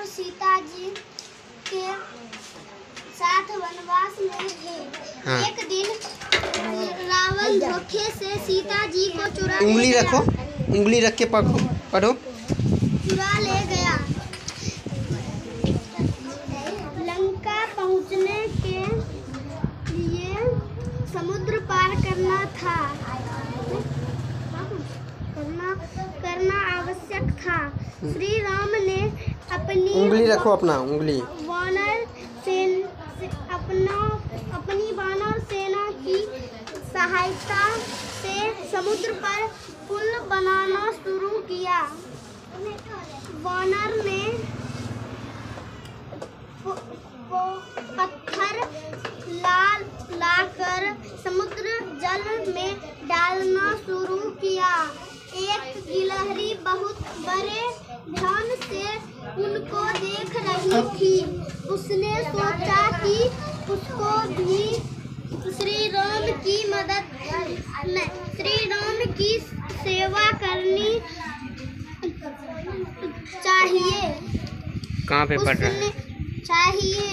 सीता जी के साथ वनवास में थे। हाँ। एक दिन रावण धोखे से सीता जी को चुरा ले उंगली गया। रखो, उंगली रख के पढ़ो। चुरा ले गया। लंका पहुंचने के लिए समुद्र पार करना था, करना आवश्यक था। श्री राम ने अपनी उंगली रखो, अपना उंगली अपनी वानर सेना की सहायता से समुद्र पर पुल बनाना शुरू किया। वानर ने पत्थर लाकर समुद्र जल में डालना शुरू किया। एक गिलहरी बहुत बड़े ध्यान से उनको देख रही थी। उसने सोचा कि उसको भी श्री राम की सेवा करनी चाहिए। कहाँ पे पढ़ रहा है? चाहिए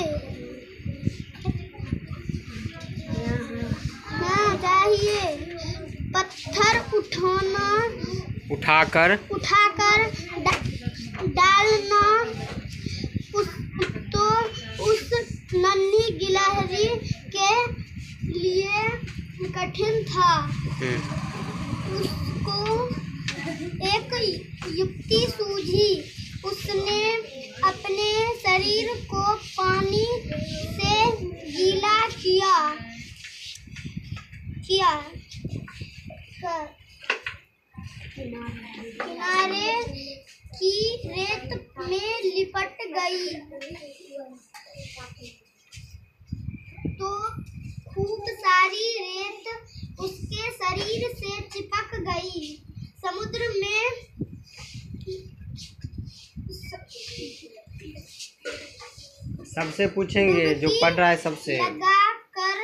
पत्थर उठाकर डालना उस नन्ही गिलहरी के लिए कठिन था। उसको एक युक्ति सूझी। उसने अपने शरीर को पानी से गीला किया। किनारे की रेत में लिपट गई तो खूब सारी रेत उसके शरीर से चिपक गई। समुद्र में सबसे पूछेंगे जो पढ़ रहा है सबसे। लगाकर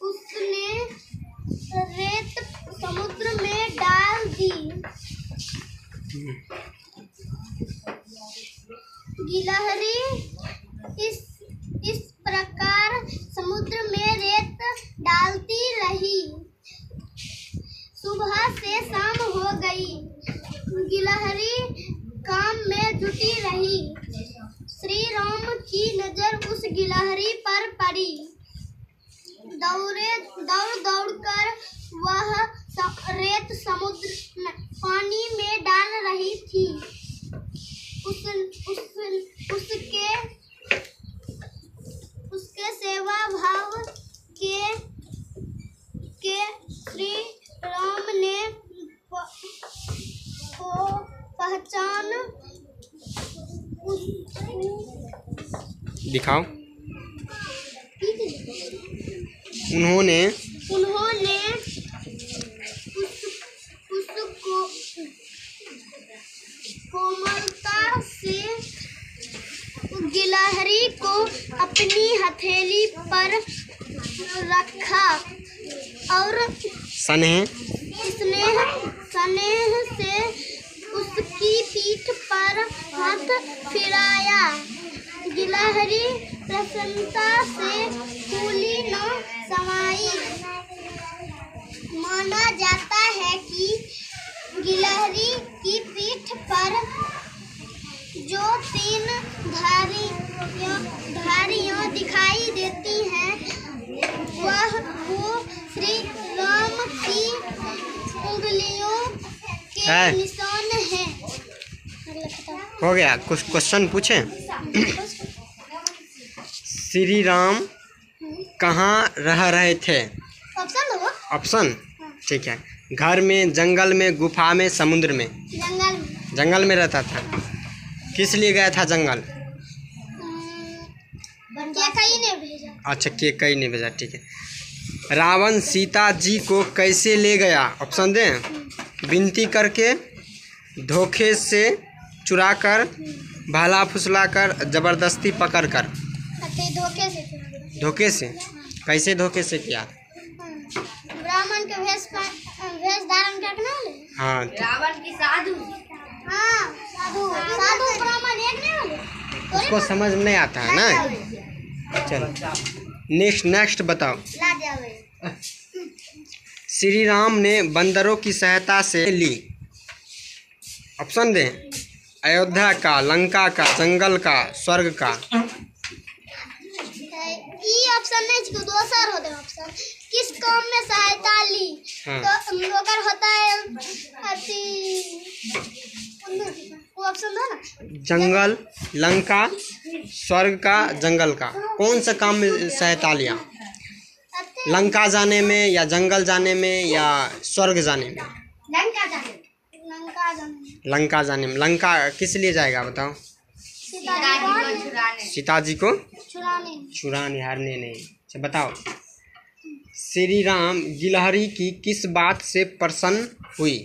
उसने रेत समुद्र में डाल दी। गिलहरी इस प्रकार समुद्र में रेत डालती रही। सुबह से शाम हो गई। गिलहरी काम में जुटी रही। श्री राम की नजर उस गिलहरी पर पड़ी। दौड़ कर वह रेत समुद्र पानी में डाल रही थी। उसके सेवा भाव के श्री राम ने पहचान दिखाओ। उन्होंने उसको कोमलता से गिलहरी को अपनी हथेली पर रखा और स्नेह से उसकी पीठ पर हाथ फिराया। गिलहरी प्रसन्नता से फूली न समाई। माना जाता है कि गिलहरी की पीठ पर जो 3 धारियां दिखाई देती हैं वो श्री राम की उंगलियों के निशान हैं। हो गया। कुछ क्वेश्चन पूछें? श्री राम कहाँ रह रहे थे? ऑप्शन ठीक है। घर में, जंगल में, गुफा में, समुद्र में? जंगल में रहता था। किस लिए गया था जंगल? केकई ने भेजा। अच्छा, केकई ने भेजा, ठीक है। रावण सीता जी को कैसे ले गया? ऑप्शन दें? विनती करके, धोखे से चुरा कर, भाला फुसला कर, जबरदस्ती पकड़ कर? धोखे से। कैसे धोखे से किया? ब्राह्मण के वेश धारण करके। हाँ, रावण की साधु। हाँ, साधु ब्राह्मण एक नहीं होले। उसको समझ में नहीं आता है ना। चलो नेक्स्ट बताओ। श्री राम ने बंदरों की सहायता से ली। ऑप्शन दें, अयोध्या का, लंका का, जंगल का, स्वर्ग का। ई ऑप्शन नहीं जो दोसर होते ऑप्शन किस काम में सहायता ली। हाँ। तो ओकर होता है अति वो ऑप्शन दो ना। जंगल, लंका, स्वर्ग का, जंगल का, कौन सा काम में सहायता लिया? लंका जाने में या जंगल जाने में या स्वर्ग जाने में? लंका जाने लंका जाने में। लंका किस लिए जाएगा बताओ? सीता जी को चुराने, हारने नहीं। अच्छा बताओ, श्री राम गिलहरी की किस बात से प्रसन्न हुई?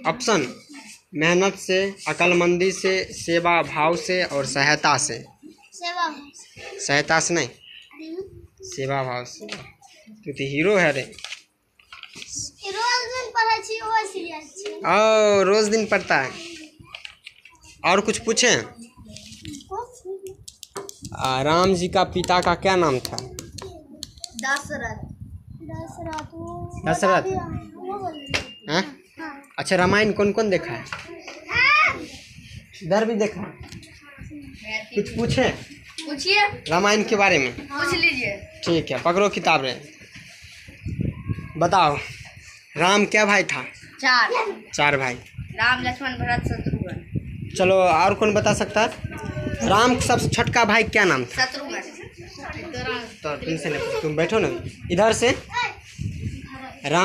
ऑप्शन, मेहनत से, अक्लमंदी से, सेवा भाव से और सहायता से। सहायता से नहीं, सेवा भाव से। तू तो हीरो है रे। रोज दिन पढ़ता है। और कुछ पूछें? राम जी का पिता का क्या नाम था? दशरथ। हाँ? अच्छा, रामायण कौन कौन देखा है? इधर भी देखा है। कुछ पूछिए रामायण के बारे में। पूछ लीजिए। ठीक है, पकड़ो किताब रे। बताओ, राम क्या भाई था? 4 भाई। राम, लक्ष्मण, भरत, शत्रुघ्न। चलो और कौन बता सकता है? राम का सबसे छोटका भाई क्या नाम था? शत्रुघ्न। तो तुमसे नहीं, तुम बैठो ना इधर से। राम